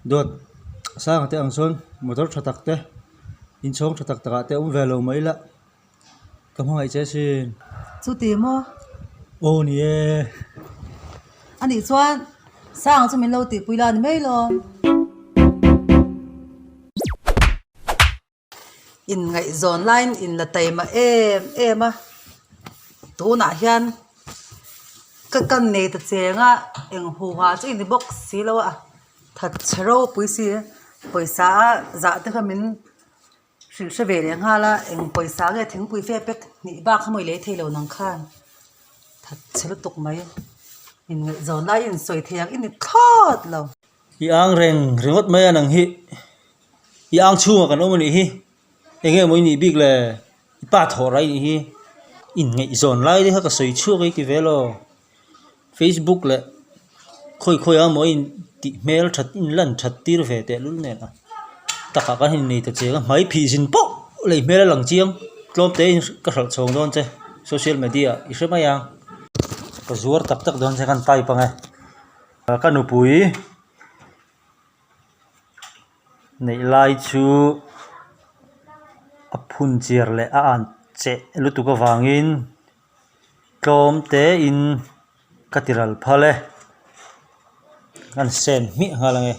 đốt sang te ang son motor thatak te in chong thatak taka te velo mai la kam hai che sin chú tìm mô ô ni e anh đi xoan sang cho mình lâu tìm bùi lan mấy lo in ngày zone line in là tay mà em à tu nã hiền cái căn này thật dễ ngã em hồ hóa cho in box xí lâu à thật charo pपैसा giá tới mình sự sẽ về liền ha là em pपैसा cái thằng bùi phê bếc nị bạc không mới lấy thay lâu năng khan thật charo tục mấy in ngày zone line in soi thiang in thót lâu i ang reng ringot mai anang hi i ang chu kan om ni hi enge moi ni big le pa thorai ni hi in ngai zone lai de ha ka soi chu cái velo Facebook le khoi a moi ti mail that in lan that tir ve te lul ne na taka kan hin nei ta che mai phi jin po le mail lang chiang tlom te ka hral chong don che social media i se ma yang ka zuar tak tak don che kan tai pa ngai ka nu pui nei lai chu a phun chiar le a an che lu tu ka wangin tlom te in katiral phale an sen mi halange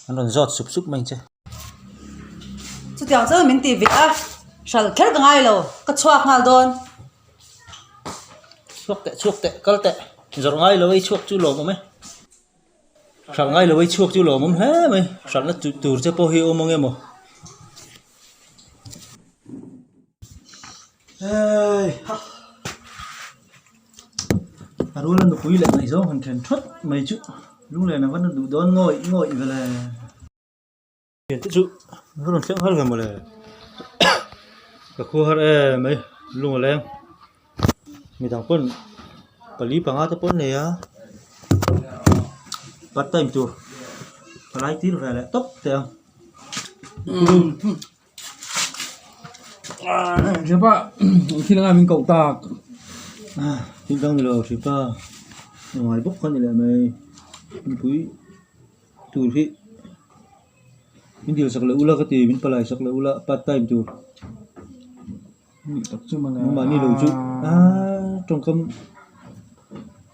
an ron zot sup sup mai che chú tiểu cho mình tìm việc à sao khét cái ngay lâu cái chuột nào đòn chuộc tệ kal tệ rồi ngay lo ei chuộc chu lo mo me sao ngay lo ei chuộc chu lo mo he mai sao nó tur che po hi o mo nge mo hey aru lan do pui le mai zo han then thot mai chu lung le na vẫn đủ đón ngồi về là hiện tự chu nó còn chẳng hơn gần một là cả khu hết mấy lung lên người thằng quân quản lý bằng áo quân này á bắt tay chuột lái tí về lại tốc theo chứ ba khi nào mình cậu ta kinh tăng rồi chứ ba ngoài bốc con này là mày túi tủ khi mình điều sạc lại ula cái gì mình phải lại sạc lại ula part time tu tập trung mà đi đầu chú trong cơm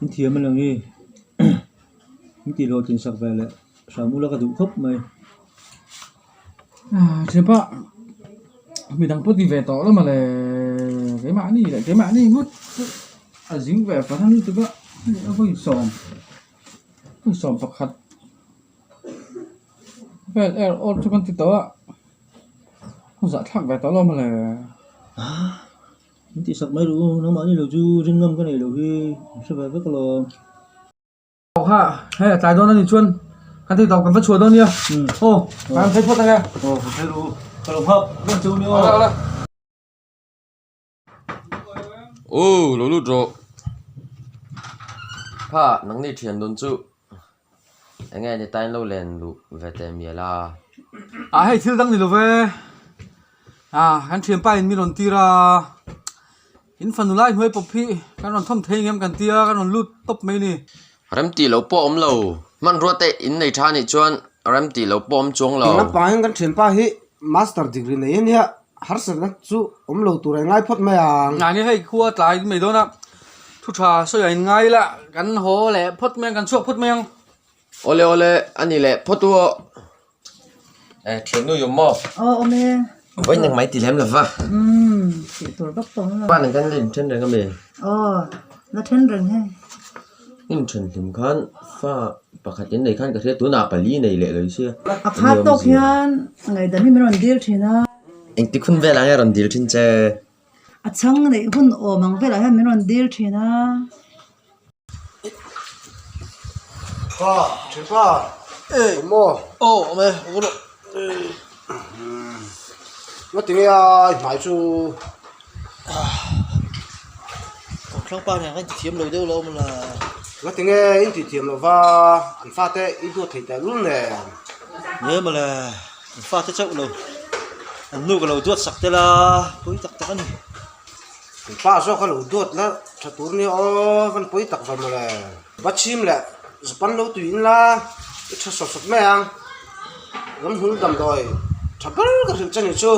mình thiệt mình làm gì mình tỷ lệ tiền sạc về lại sáng ula cái đủ khóc mày chứ ba mình đang post đi về tỏ đó mà là cái mã này hút dính về phá thân từ ba nó hơi sòm phật khát về ôn cho con tít tao không dạ thẳng về tao lo mà là mình tỷ sạc mấy đủ nó mà đi đầu chú riêng ngâm cái này đầu khi sẽ về với cái lò ha hay là trái đó nó đi chuôn ăn thịt tàu cần phát chuột đó nhá ô ăn thấy phốt này nghe thấy đủ cái lồng hộp con chú nữa ô lỗ lụt rồi pa nang ni thian don chu enge ni tain lo len lu ve te mi la hay thil dang ni lo ve kan thiam pa in mi ron tira in fanulai hoi popi kan ron thom thei ngem kan tia kan ron lut top mai ni ram ti lo po om lo man ro te in nei tha ni chuan ram ti lo po om chong lo na paing kan thiam pa hi master degree nei nia har ser na chu om lo tur ngai phot mai ang ngani hei khuwa tlai mai do na thu tha so ai ngai la kan ho le phot meng kan chuak phot meng ole ani le photo thian nu yom mo ô mẹ với những máy thì lem là va chỉ tuổi bắp tông là ba này cái lên trên đây cái mề nó thân rừng hay in trên tìm khán pha bạc hạt đến này khán cái thứ tuổi nào phải lý này lệ rồi xưa phát tóc hiền ngày đó mình còn điều gì na anh tí khun về là nghe rồi điều trên xe chăng này hun mang về là mình còn điều gì na thiam pa mo ô mày ô độ nó tiếng mai chu không bao nhiêu cái thiếm đầu đâu lâu mà là nó tiếng in thì thiam lo va an fa te in tu thei ta luôn nè nhớ mà là pha thế chậu lâu anh nuôi cái lâu tuốt sặc thế là cuối tắc tắc này pa so ka lo dot la thatur ni o van poi tak va ma la bachim la span lo tu in la cha so sok me ang gam hul dam doi chapal ka hil chani chu